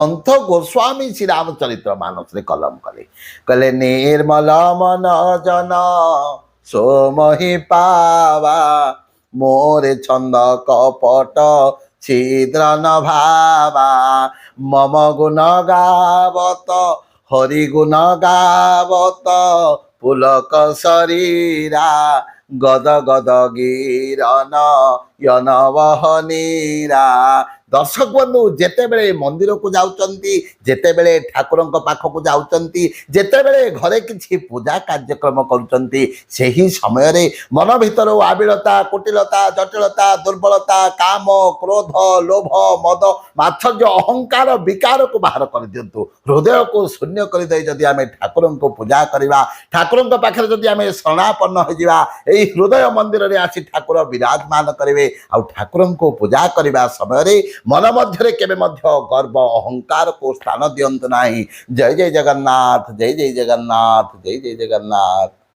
पंथ गोस्वामी श्री रामचरित्र मानस रे कलम कले कहले निर्मल मन जन सोमहि पावा मोरे छंद कपट छिद्र न भावा मम गुण गावत हरि गुण गावत पुलक शरीरा गद गद गिरन यनवहनीरा। दर्शक बंधु जेते बेले मंदिर को जाउचंती जेते बेले ठाकुर पाख को जाउचंती जेते बेले घरे किछि पूजा कार्यक्रम करुचंती सेही समय रे मन भीतर आबिलता कुटिलता जटिलता दुर्बलता काम क्रोध लोभ मद मात्सर्य अहंकार विकार को बाहर कर दियंतु हृदय को शून्य कर दे जदि आमे ठाकुर को पूजा करबा ठाकुर पाखे जदि आमे शरणापन्न हो जिबा एही हृदय मंदिर रे आसी ठाकुर विराजमान करिवे आ ठाकुर को पूजा करबा समय रे मन मध्य केबे मध्य गर्व अहंकार को स्थान दियंतु नाही। जय जय जगन्नाथ जय जय जगन्नाथ जय जय जगन्नाथ।